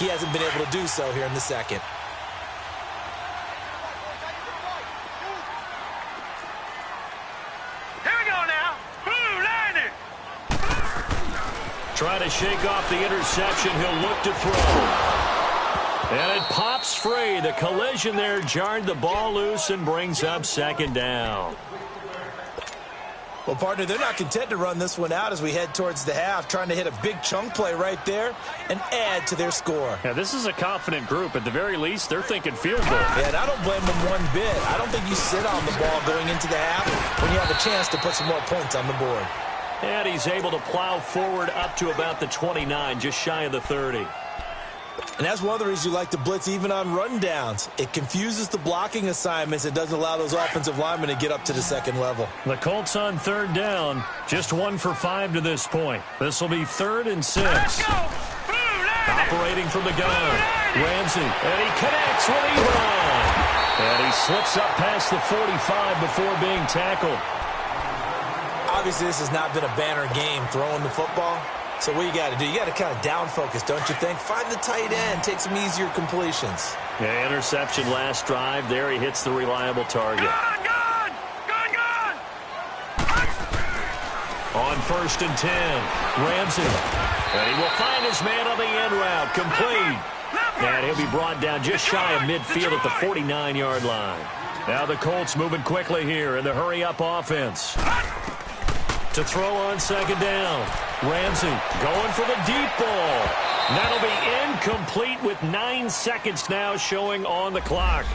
He hasn't been able to do so here in the second. Here we go now. Blue line. Trying to shake off the interception. He'll look to throw. And it pops free. The collision there jarred the ball loose and brings up second down. Well, partner, they're not content to run this one out as we head towards the half, trying to hit a big chunk play right there and add to their score. Yeah, this is a confident group. At the very least, they're thinking field goal. Yeah, and I don't blame them one bit. I don't think you sit on the ball going into the half when you have a chance to put some more points on the board. And he's able to plow forward up to about the 29, just shy of the 30. And that's one of the reasons you like to blitz even on rundowns. It confuses the blocking assignments. It doesn't allow those offensive linemen to get up to the second level. The Colts on third down. Just 1 for 5 to this point. This will be 3rd and 6. Operating from the gun. Ramsey. And he connects with Ebron. And he slips up past the 45 before being tackled. Obviously, this has not been a banner game throwing the football. So what you got to do, you got to kind of down focus, don't you think? Find the tight end, take some easier completions. Yeah, interception last drive. There he hits the reliable target. Gone! On 1st and 10, Ramsey. And he will find his man on the end route, complete. And he'll be brought down just shy of midfield at the 49-yard line. Now the Colts moving quickly here in the hurry-up offense. To throw on 2nd down. Ramsey going for the deep ball. That'll be incomplete with 9 seconds now showing on the clock.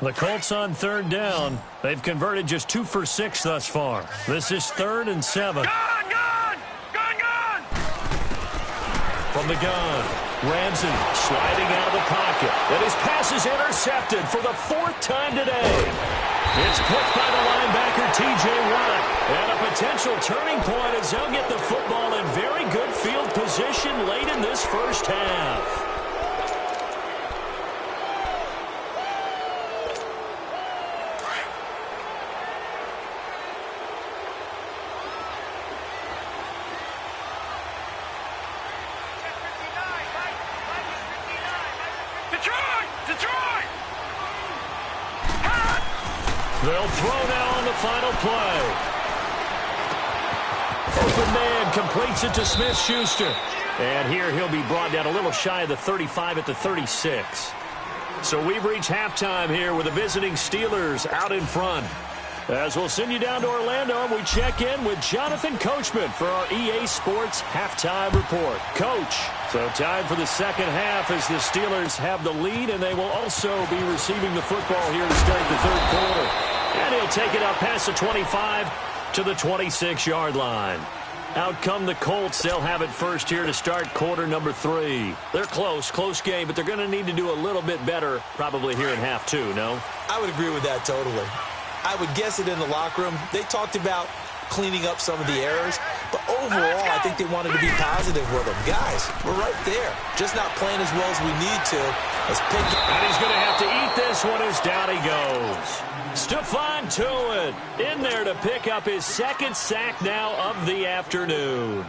The Colts on 3rd down. They've converted just 2 for 6 thus far. This is 3rd and 7. Gone! From the gun, Ramsey sliding out of the pocket. And his pass is intercepted for the 4th time today. It's picked by the linebacker, T.J. Watt. And a potential turning point as they'll get the football in very good field position late in this first half. Detroit! They'll throw now on the final play. Open man completes it to Smith-Schuster. And here he'll be brought down a little shy of the 35 at the 36. So we've reached halftime here with the visiting Steelers out in front. As we'll send you down to Orlando, we check in with Jonathan Coachman for our EA Sports Halftime Report. Coach, so time for the second half as the Steelers have the lead, and they will also be receiving the football here to start the 3rd quarter. And he'll take it up past the 25 to the 26-yard line. Out come the Colts. They'll have it first here to start quarter number 3. They're close game, but they're going to need to do a little bit better probably here in half 2, no? I would agree with that totally. I would guess it in the locker room. They talked about cleaning up some of the errors, but overall, I think they wanted to be positive with them. Guys, we're right there. Just not playing as well as we need to. And he's going to have to eat this one as down he goes. Stephon Tuitt in there to pick up his 2nd sack now of the afternoon.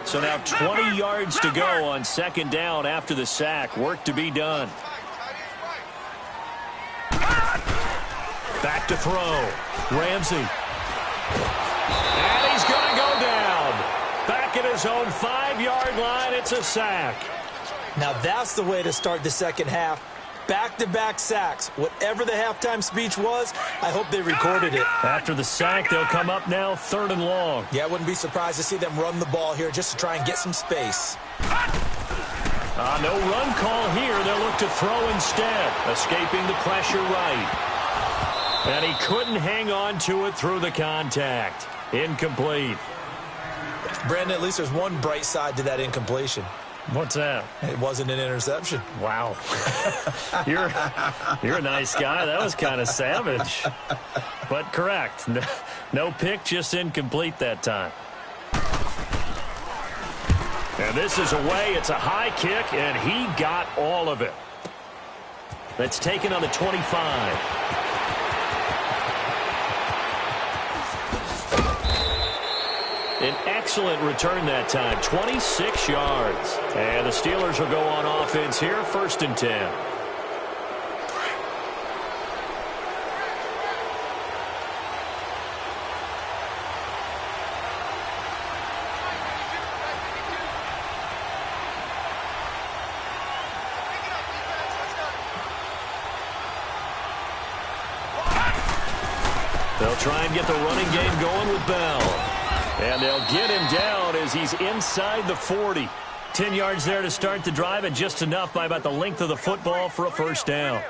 So now 20 yards to go on 2nd down after the sack. Work to be done. Back to throw. Ramsey. And he's going to go down. Back at his own 5-yard line. It's a sack. Now that's the way to start the second half. Back-to-back sacks. Whatever the halftime speech was, I hope they recorded it. After the sack, they'll come up now 3rd and long. Yeah, I wouldn't be surprised to see them run the ball here just to try and get some space. No run call here. They'll look to throw instead. Escaping the pressure right. And he couldn't hang on to it through the contact. Incomplete. Brandon, at least there's one bright side to that incompletion. What's that? It wasn't an interception. Wow. You're a nice guy. That was kind of savage. But correct. No pick, just incomplete that time. And this is away. It's a high kick, and he got all of it. That's taken on the 25. An excellent return that time, 26 yards. And the Steelers will go on offense here, 1st and 10. They'll try and get the running game going with Bell. And they'll get him down as he's inside the 40. 10 yards there to start the drive, and just enough by about the length of the football for a 1st down.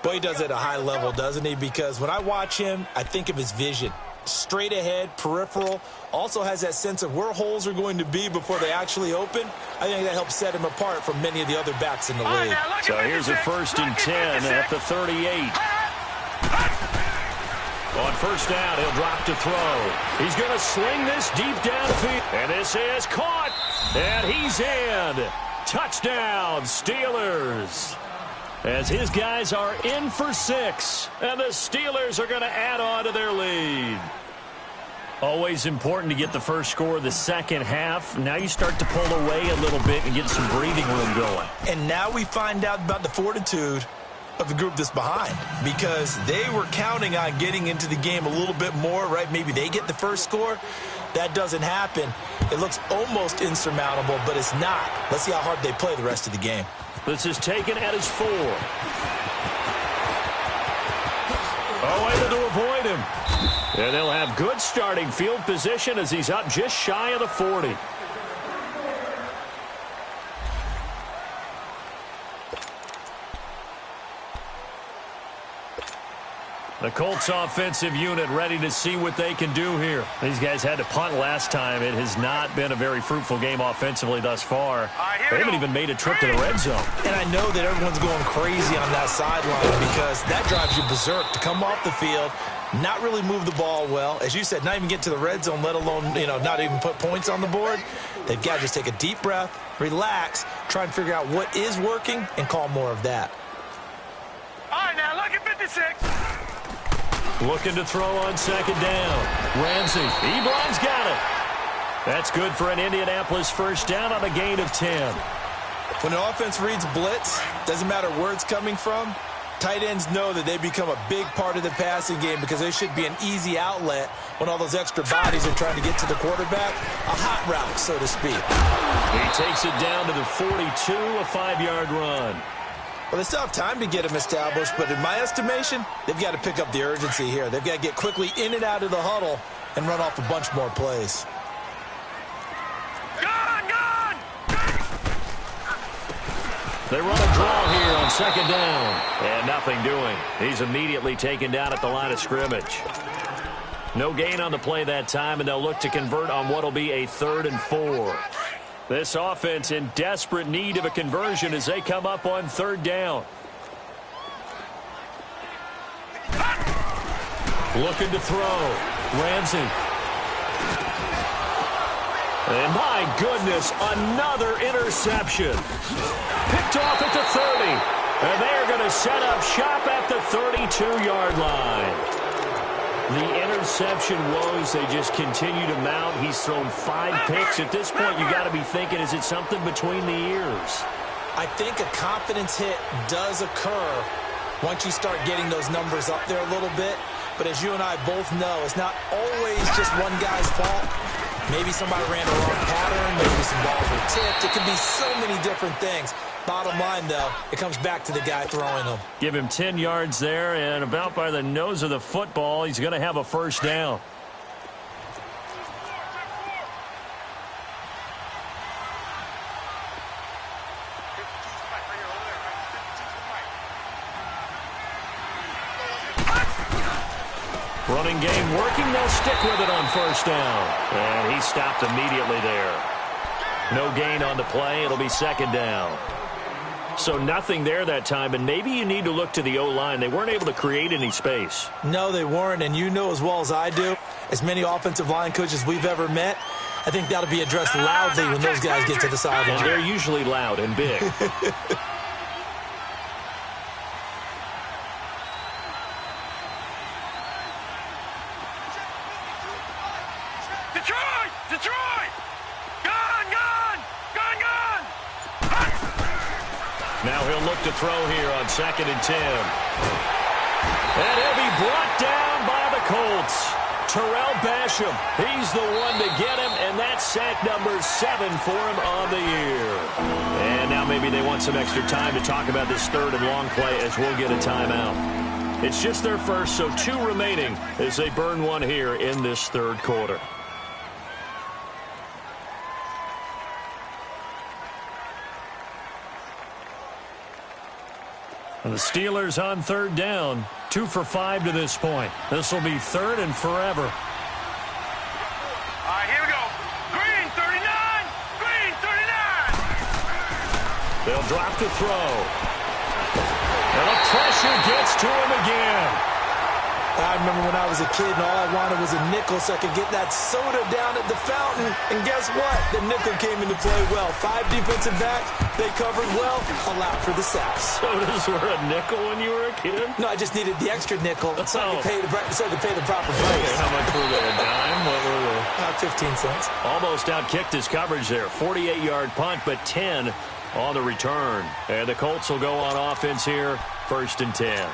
Boy, he does it at a high level, doesn't he? Because when I watch him, I think of his vision. Straight ahead, peripheral, also has that sense of where holes are going to be before they actually open. I think that helps set him apart from many of the other backs in the league. So here's a 1st and 10 at the 38. On 1st down, he'll drop to throw. He's going to sling this deep downfield. And this is caught. And he's in. Touchdown, Steelers. As his guys are in for 6. And the Steelers are going to add on to their lead. Always important to get the first score of the second half. Now you start to pull away a little bit and get some breathing room going. And now we find out about the fortitude of the group that's behind, because they were counting on getting into the game a little bit more, right? Maybe they get the first score. That doesn't happen. It looks almost insurmountable, but it's not. Let's see how hard they play the rest of the game. This is taken at his 4. Oh, able to avoid him. And they'll have good starting field position as he's up just shy of the 40. The Colts offensive unit ready to see what they can do here. These guys had to punt last time. It has not been a very fruitful game offensively thus far. They haven't even made a trip to the red zone. And I know that everyone's going crazy on that sideline because that drives you berserk to come off the field, not really move the ball well. As you said, not even get to the red zone, let alone, not even put points on the board. They've got to just take a deep breath, relax, try and figure out what is working, and call more of that. All right, now look at 56. Looking to throw on 2nd down. Ramsey. Ebron's got it. That's good for an Indianapolis 1st down on a gain of 10. When an offense reads blitz, doesn't matter where it's coming from, tight ends know that they become a big part of the passing game because they should be an easy outlet when all those extra bodies are trying to get to the quarterback. A hot route, so to speak. He takes it down to the 42, a 5-yard run. Well, they still have time to get him established, but in my estimation, they've got to pick up the urgency here. They've got to get quickly in and out of the huddle and run off a bunch more plays. Gone! They run a draw here on 2nd down. And nothing doing. He's immediately taken down at the line of scrimmage. No gain on the play that time, and they'll look to convert on what will be a 3rd and 4. This offense in desperate need of a conversion as they come up on 3rd down. Looking to throw. Ramsey. And my goodness, another interception. Picked off at the 30. And they're going to set up shop at the 32-yard line. The interception woes, they just continue to mount. He's thrown 5 picks. At this point, you got to be thinking, is it something between the ears? I think a confidence hit does occur once you start getting those numbers up there a little bit. But as you and I both know, it's not always just one guy's fault. Maybe somebody ran a wrong pattern. Maybe some balls were tipped. It could be so many different things. Bottom line, though, it comes back to the guy throwing them. Give him 10 yards there, and about by the nose of the football, he's going to have a 1st down. Running game working. They'll stick with it on 1st down. And he stopped immediately there. No gain on the play. It'll be 2nd down. So nothing there that time, and maybe you need to look to the O-line. They weren't able to create any space. No, they weren't, and you know as well as I do, as many offensive line coaches we've ever met, I think that'll be addressed loudly when those guys get to the sideline. And they're usually loud and big. Detroit! Now he'll look to throw here on 2nd and 10. And he'll be brought down by the Colts. Terrell Basham, he's the one to get him, and that's sack number 7 for him on the year. And now maybe they want some extra time to talk about this 3rd and long play as we'll get a timeout. It's just their first, so 2 remaining as they burn one here in this 3rd quarter. And the Steelers on 3rd down, 2 for 5 to this point. This will be 3rd and forever. All right, here we go. Green 39. Green 39. They'll drop to throw. And the pressure gets to him again. I remember when I was a kid and all I wanted was a nickel so I could get that soda down at the fountain. And guess what? The nickel came into play well. 5 defensive backs, they covered well, allowed for the sacks. Sodas were a nickel when you were a kid? No, I just needed the extra nickel so I could pay the proper price. Okay, how much were they? A dime? What were they? 15 cents. Almost outkicked his coverage there. 48-yard punt, but 10 on the return. And the Colts will go on offense here, 1st and 10.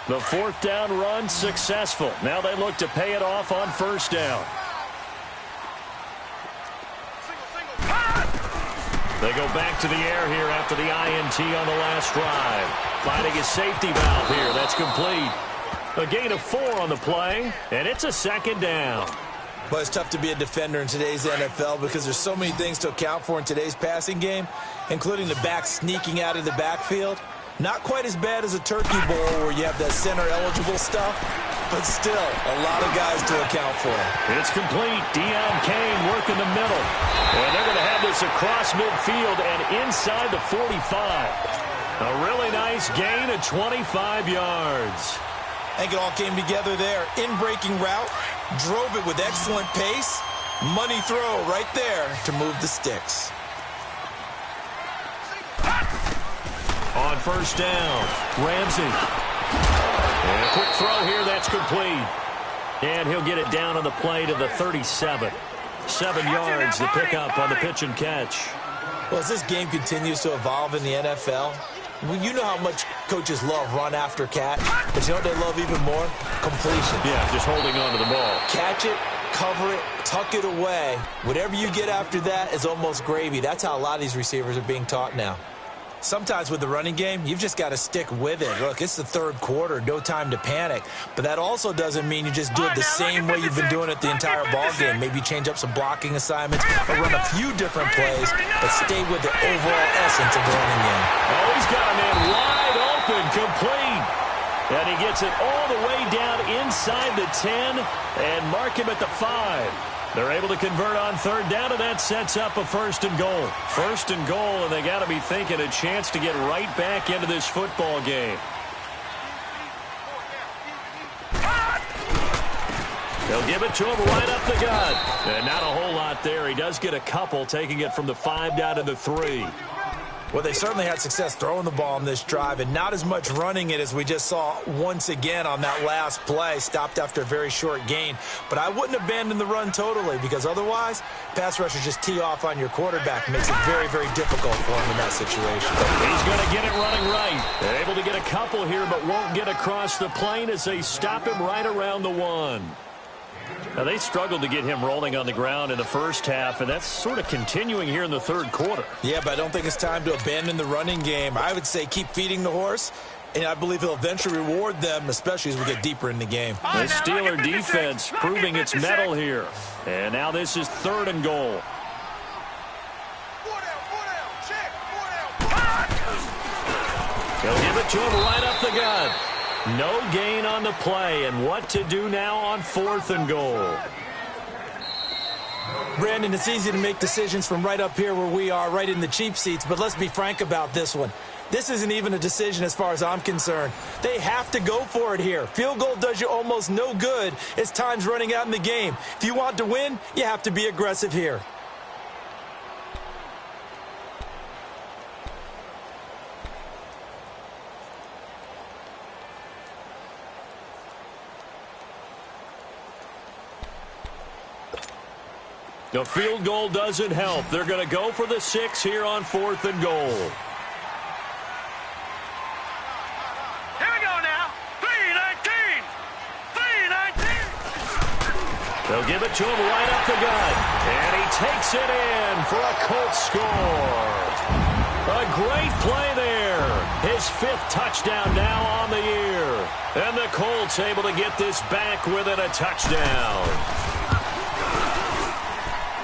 The 4th down run successful. Now they look to pay it off on 1st down. They go back to the air here after the INT on the last drive. Finding a safety valve here. That's complete. A gain of 4 on the play, and it's a 2nd down. But it's tough to be a defender in today's NFL because there's so many things to account for in today's passing game, including the back sneaking out of the backfield. Not quite as bad as a turkey bowl where you have that center-eligible stuff, but still a lot of guys to account for. It's complete. Deion Kane working the middle. And they're going to have this across midfield and inside the 45. A really nice gain of 25 yards. I think it all came together there. In-breaking route, drove it with excellent pace. Money throw right there to move the sticks. On 1st down, Ramsey. And a quick throw here, that's complete. And he'll get it down on the play to the 37. 7 yards to pick up on the pitch and catch. Well, as this game continues to evolve in the NFL, well, you know how much coaches love run after catch, but you know what they love even more? Completion. Yeah, just holding on to the ball. Catch it, cover it, tuck it away. Whatever you get after that is almost gravy. That's how a lot of these receivers are being taught now. Sometimes with the running game, you've just got to stick with it. Look, it's the 3rd quarter, no time to panic. But that also doesn't mean you just do it the same way you've been doing it the entire ball game. Maybe change up some blocking assignments or run a few different plays, but stay with the overall essence of the running game. Oh, he's got a man wide open, complete. And he gets it all the way down inside the 10 and mark him at the 5. They're able to convert on 3rd down, and that sets up a 1st and goal. 1st and goal, and they got to be thinking a chance to get right back into this football game. They'll give it to him right up the gut. And not a whole lot there. He does get a couple, taking it from the 5 down to the 3. Well, they certainly had success throwing the ball on this drive and not as much running it as we just saw once again on that last play. Stopped after a very short gain. But I wouldn't abandon the run totally because otherwise, pass rushers just tee off on your quarterback. It makes it very, very difficult for him in that situation. He's going to get it running right. They're able to get a couple here but won't get across the plane as they stop him right around the 1. Now, they struggled to get him rolling on the ground in the first half, and that's sort of continuing here in the 3rd quarter. Yeah, but I don't think it's time to abandon the running game. I would say keep feeding the horse, and I believe he'll eventually reward them, especially as we get deeper in the game. The Steeler defense proving its mettle here. And now this is 3rd and goal. He'll give it to him right up the gut. No gain on the play, and what to do now on 4th and goal. Brandon, it's easy to make decisions from right up here where we are, right in the cheap seats, but let's be frank about this one. This isn't even a decision as far as I'm concerned. They have to go for it here. Field goal does you almost no good as time's running out in the game. If you want to win, you have to be aggressive here. The field goal doesn't help. They're going to go for the 6 here on 4th and goal. Here we go now. 3-19. 3-19. They'll give it to him right up the gut. And he takes it in for a Colts score. A great play there. His 5th touchdown now on the year. And the Colts able to get this back within a touchdown.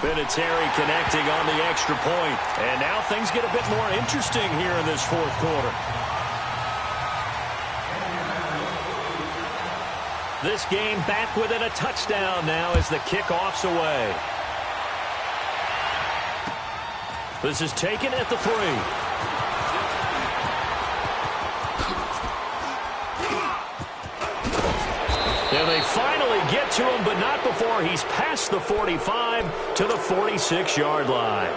Vinatieri connecting on the extra point. And now things get a bit more interesting here in this 4th quarter. This game back within a touchdown now as the kickoff's away. This is taken at the 3. And they finally get to him, but not before he's past the 45 to the 46-yard line.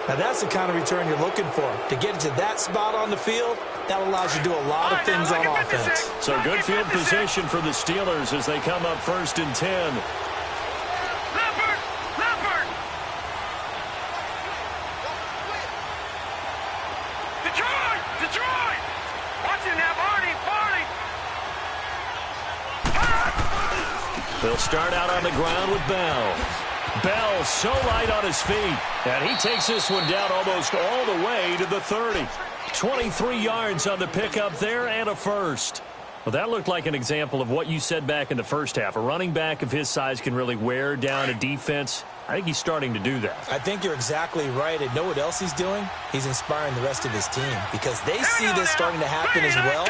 Now, that's the kind of return you're looking for. To get to that spot on the field, that allows you to do a lot of things on offense. So good field position for the Steelers as they come up 1st and 10. Leopard! Leopard! Detroit! Detroit! Watch it now, Barney! Barney! They'll start out on the ground with Bell. Bell so light on his feet. And he takes this one down almost all the way to the 30. 23 yards on the pickup there and a first. Well, that looked like an example of what you said back in the first half. A running back of his size can really wear down a defense. I think he's starting to do that. I think you're exactly right. And know what else he's doing? He's inspiring the rest of his team because they see this starting to happen as well.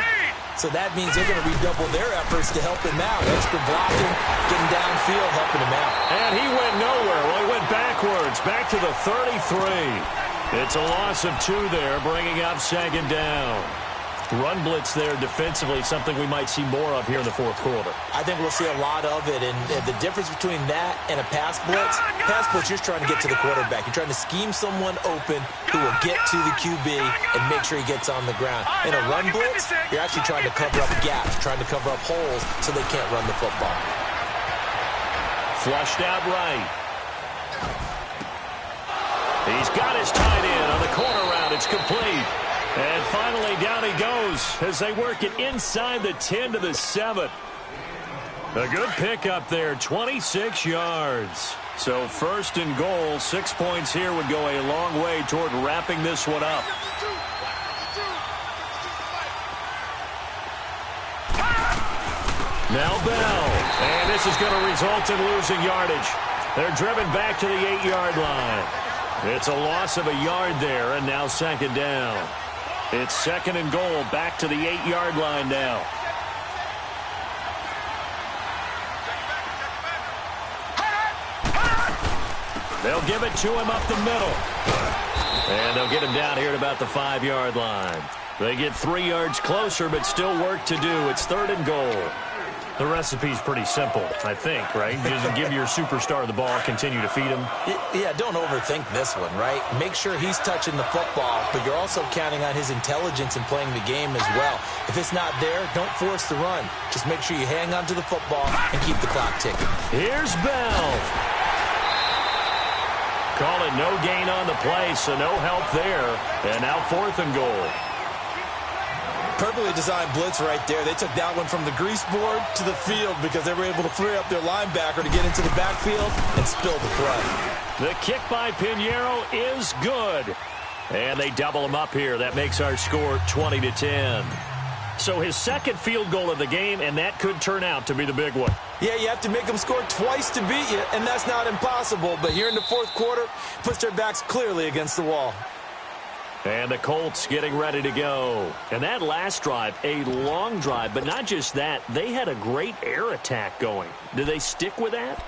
So that means they're going to redouble their efforts to help him out. Extra blocking, getting downfield, helping him out. And he went nowhere. Well, he went backwards, back to the 33. It's a loss of 2 there, bringing up 2nd down. Run blitz there defensively, something we might see more of here in the 4th quarter. I think we'll see a lot of it, and the difference between that and a pass blitz, you're trying to get to the quarterback. You're trying to scheme someone open who will get to the QB and make sure he gets on the ground. In a run blitz, you're actually trying to cover up gaps, trying to cover up holes so they can't run the football. Flushed out right. He's got his tight end on the corner route. It's complete. And finally, down he goes as they work it inside the 10 to the 7. A good pickup there, 26 yards. So 1st and goal, 6 points here would go a long way toward wrapping this one up. Now Bell. And this is going to result in losing yardage. They're driven back to the 8-yard line. It's a loss of a yard there, and now 2nd down. It's 2nd and goal, back to the 8-yard line now. They'll give it to him up the middle. And they'll get him down here at about the 5-yard line. They get 3 yards closer, but still work to do. It's 3rd and goal. The recipe's pretty simple, I think, right? You just give your superstar the ball, continue to feed him. Yeah, don't overthink this one, right? Make sure he's touching the football, but you're also counting on his intelligence in playing the game as well. If it's not there, don't force the run. Just make sure you hang on to the football and keep the clock ticking. Here's Bell. Call it no gain on the play, so no help there. And now 4th and goal. Perfectly designed blitz right there. They took that one from the grease board to the field because they were able to free up their linebacker to get into the backfield and spill the play. The kick by Pinheiro is good. And they double him up here. That makes our score 20-10. So his 2nd field goal of the game, and that could turn out to be the big one. Yeah, you have to make them score twice to beat you, and that's not impossible. But here in the 4th quarter, puts their backs clearly against the wall. And the Colts getting ready to go. And that last drive, a long drive, but not just that. They had a great air attack going. Do they stick with that?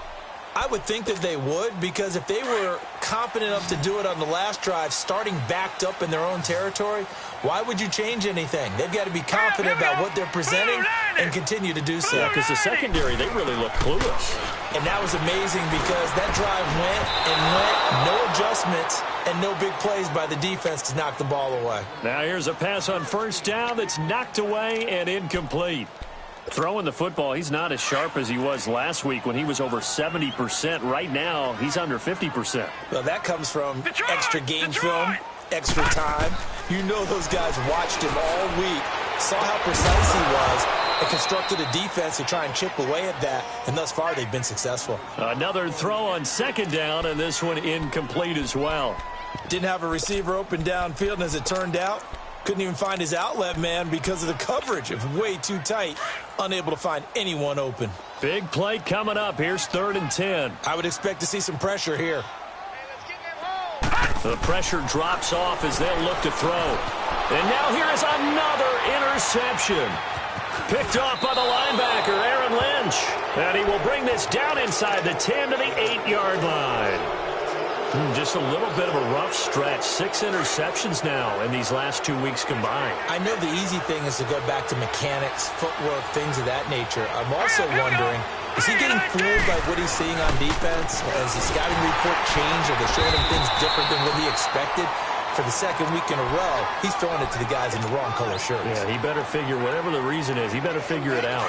I would think that they would, because if they were confident enough to do it on the last drive, starting backed up in their own territory, why would you change anything? They've got to be confident about what they're presenting and continue to do so. Yeah, because the secondary, they really look clueless. And that was amazing because that drive went and went, no adjustments, and no big plays by the defense to knock the ball away. Now here's a pass on 1st down that's knocked away and incomplete. Throwing the football, he's not as sharp as he was last week when he was over 70%. Right now, he's under 50%. Well, that comes from extra game film, extra time. You know those guys watched him all week, saw how precise he was, and constructed a defense to try and chip away at that, and thus far they've been successful. Another throw on second down, and this one incomplete as well. Didn't have a receiver open downfield, and as it turned out, couldn't even find his outlet man because of the coverage. It was way too tight, unable to find anyone open. Big play coming up. Here's 3rd and 10. I would expect to see some pressure here. The pressure drops off as they'll look to throw. And now here is another interception. Picked off by the linebacker, Aaron Lynch. And he will bring this down inside the 10 to the 8-yard line. Just a little bit of a rough stretch. 6 interceptions now in these last 2 weeks combined. I know the easy thing is to go back to mechanics, footwork, things of that nature. I'm also wondering, is he getting fooled by what he's seeing on defense? Has the scouting report changed? Are they showing him things different than what he expected? For the second week in a row, he's throwing it to the guys in the wrong color shirts. Yeah, he better figure, whatever the reason is, he better figure it out.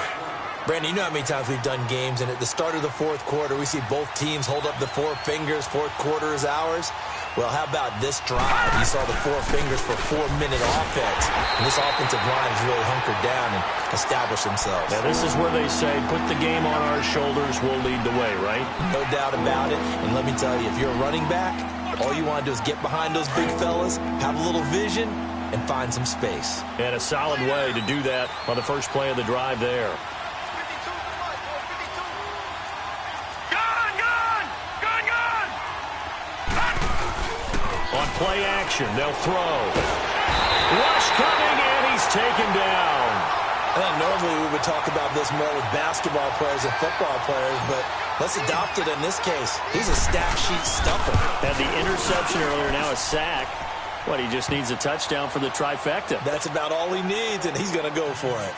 Brandon, you know how many times we've done games, and at the start of the fourth quarter, we see both teams hold up the 4 fingers, fourth quarter is ours. Well, how about this drive? You saw the 4 fingers for 4-minute offense, and this offensive line has really hunkered down and established themselves. Now, this is where they say, put the game on our shoulders, we'll lead the way, right? No doubt about it, and let me tell you, if you're a running back, all you want to do is get behind those big fellas, have a little vision, and find some space. And a solid way to do that on the first play of the drive there. On play action, they'll throw. Rush coming, and he's taken down. Normally we would talk about this more with basketball players and football players, but let's adopt it in this case. He's a stat sheet stuffer. Had the interception earlier, now a sack. What, he just needs a touchdown for the trifecta. That's about all he needs, and he's going to go for it.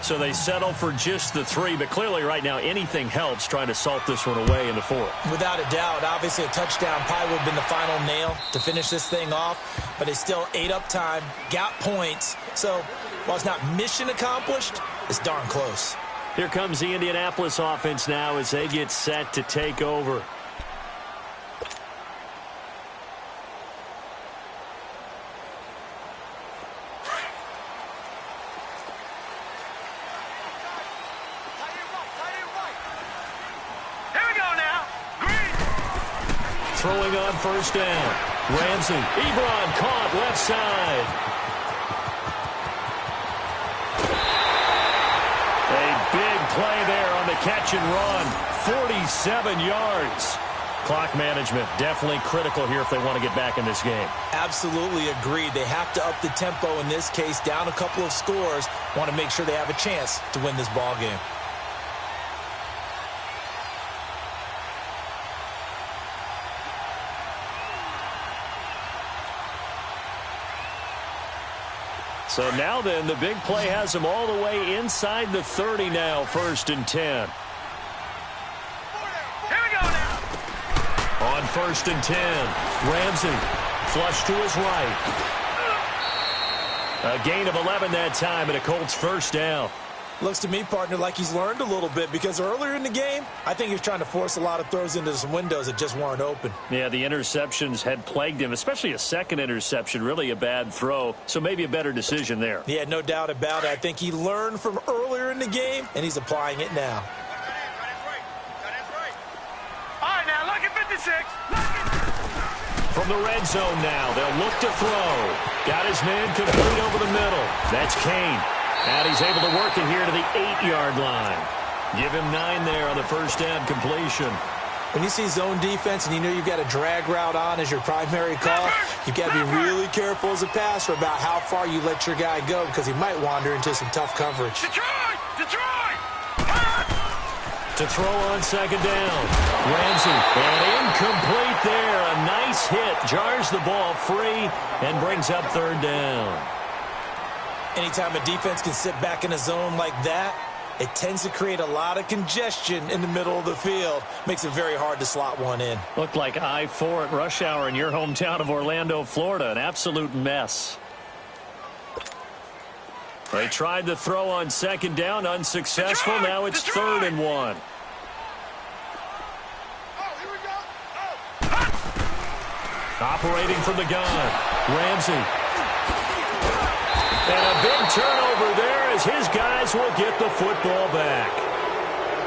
So they settle for just the 3, but clearly right now anything helps trying to salt this one away in the 4th. Without a doubt, obviously a touchdown probably would have been the final nail to finish this thing off, but they still ate up time, got points. So while it's not mission accomplished, it's darn close. Here comes the Indianapolis offense now as they get set to take over. Throwing on first down. Ramsey. Ebron caught left side. A big play there on the catch and run. 47 yards. Clock management definitely critical here if they want to get back in this game. Absolutely agreed. They have to up the tempo in this case, down a couple of scores. Want to make sure they have a chance to win this ball game. So now then, the big play has them all the way inside the 30 now, 1st and 10. Here we go now. On 1st and 10, Ramsey, flush to his right. A gain of 11 that time, and a Colts first down. Looks to me, partner, like he's learned a little bit, because earlier in the game, I think he was trying to force a lot of throws into some windows that just weren't open. Yeah, the interceptions had plagued him, especially a second interception, really a bad throw, so maybe a better decision there. Yeah, no doubt about it. I think he learned from earlier in the game, and he's applying it now. All right, now, look at 56. From the red zone now, they'll look to throw. Got his man complete over the middle. That's Kane. And he's able to work it here to the 8-yard line. Give him 9 there on the first down completion. When you see zone defense and you know you've got a drag route on as your primary call, you've got to be really careful as a passer about how far you let your guy go, because he might wander into some tough coverage. Detroit! Detroit! To throw on second down. Ramsey, and incomplete there. A nice hit. Jars the ball free and brings up 3rd down. Anytime a defense can sit back in a zone like that, it tends to create a lot of congestion in the middle of the field. Makes it very hard to slot one in. Looked like I-4 at rush hour in your hometown of Orlando, Florida. An absolute mess. They tried the throw on second down, unsuccessful. Now it's 3rd and 1. Operating from the gun, Ramsey. And a big turnover there as his guys will get the football back.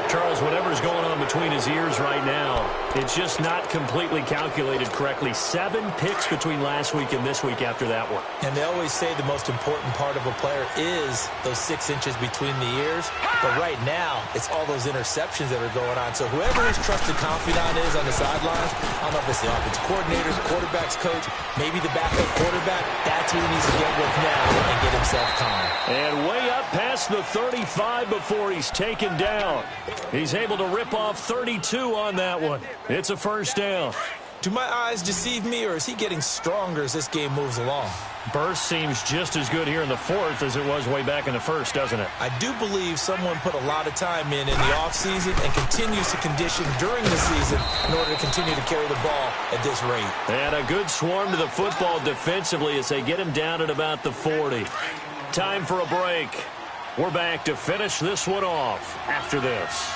Charles, whatever's going on between his ears right now, it's just not completely calculated correctly. 7 picks between last week and this week after that one. And they always say the most important part of a player is those 6 inches between the ears. But right now, it's all those interceptions that are going on. So whoever his trusted confidant is on the sidelines, I don't know if it's the offensive coordinator, the quarterback's coach, maybe the backup quarterback, that's who he needs to get with now and get himself calm. And way up past the 35 before he's taken down. He's able to rip off 32 on that one. It's a 1st down. Do my eyes deceive me, or is he getting stronger as this game moves along? Burst seems just as good here in the 4th as it was way back in the 1st, doesn't it? I do believe someone put a lot of time in the offseason and continues to condition during the season in order to continue to carry the ball at this rate. And a good swarm to the football defensively as they get him down at about the 40. Time for a break. We're back to finish this one off after this.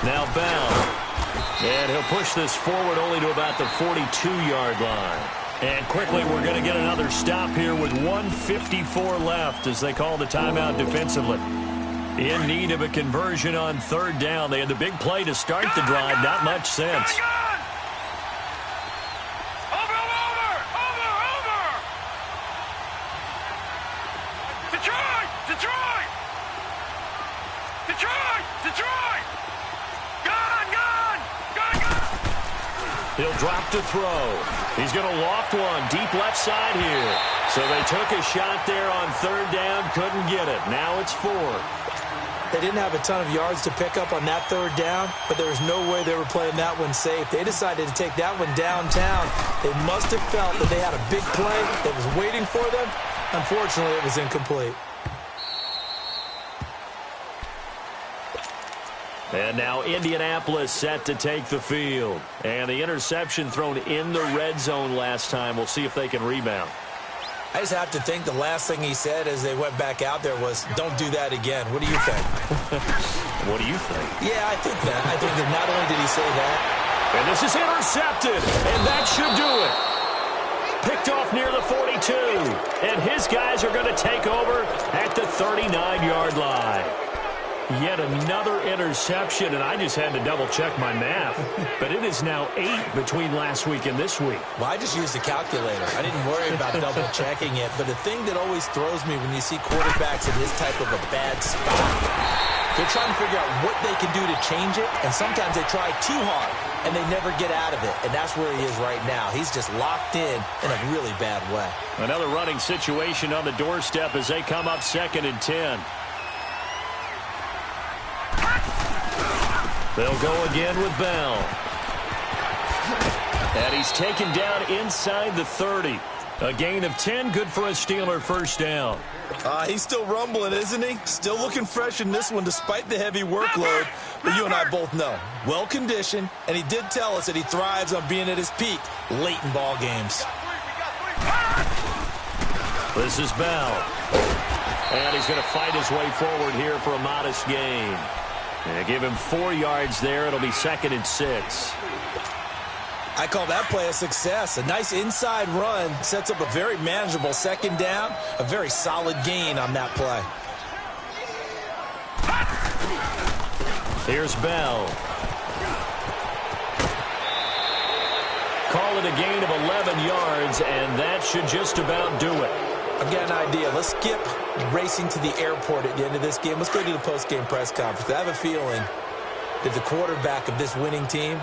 Now Bell. And he'll push this forward only to about the 42-yard line. And quickly, we're going to get another stop here with 1:54 left as they call the timeout defensively. In need of a conversion on 3rd down. They had the big play to start the drive. Not much sense. He'll drop to throw. He's going to loft one deep left side here. So they took a shot there on 3rd down, couldn't get it. Now it's 4th. They didn't have a ton of yards to pick up on that 3rd down, but there was no way they were playing that one safe. They decided to take that one downtown. They must have felt that they had a big play that was waiting for them. Unfortunately, it was incomplete. And now Indianapolis set to take the field. And the interception thrown in the red zone last time. We'll see if they can rebound. I just have to think the last thing he said as they went back out there was, don't do that again. What do you think? What do you think? Yeah, I think that. I think that not only did he say that. And this is intercepted. And that should do it. Picked off near the 42. And his guys are going to take over at the 39-yard line. Yet another interception, and I just had to double-check my math. But it is now 8 between last week and this week. Well, I just used the calculator. I didn't worry about double-checking it. But the thing that always throws me when you see quarterbacks in this type of a bad spot, they're trying to figure out what they can do to change it, and sometimes they try too hard, and they never get out of it. And that's where he is right now. He's just locked in a really bad way. Another running situation on the doorstep as they come up 2nd and 10. They'll go again with Bell. And he's taken down inside the 30. A gain of 10, good for a Steeler 1st down. He's still rumbling, isn't he? Still looking fresh in this one despite the heavy workload. But you and I both know, well-conditioned, and he did tell us that he thrives on being at his peak late in ball games. This is Bell. And he's going to fight his way forward here for a modest gain. And give him 4 yards there. It'll be 2nd and 6. I call that play a success. A nice inside run sets up a very manageable 2nd down. A very solid gain on that play. Here's Bell. Call it a gain of 11 yards, and that should just about do it. I've got an idea. Let's skip racing to the airport at the end of this game. Let's go to the post-game press conference. I have a feeling that the quarterback of this winning team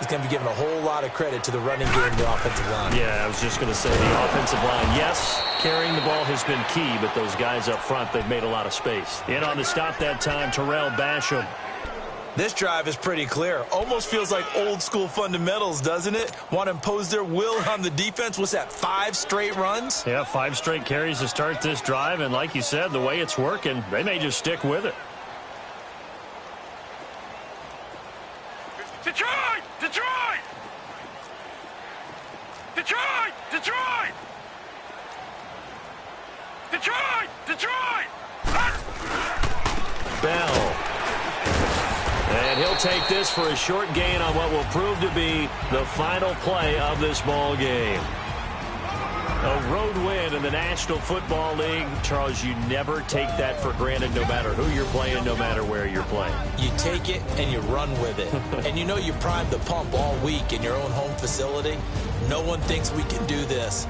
is going to be giving a whole lot of credit to the running game and the offensive line. Yeah, I was just going to say the offensive line. Yes, carrying the ball has been key, but those guys up front, they've made a lot of space. In on the stop that time, Terrell Basham. This drive is pretty clear. Almost feels like old-school fundamentals, doesn't it? Want to impose their will on the defense. What's that, 5 straight runs? Yeah, 5 straight carries to start this drive, and like you said, the way it's working, they may just stick with it. Detroit! Detroit! Detroit! Detroit! will take this for a short gain on what will prove to be the final play of this ball game. A road win in the National Football League. Charles, you never take that for granted no matter who you're playing, no matter where you're playing. You take it and you run with it. And you know you primed the pump all week in your own home facility. No one thinks we can do this.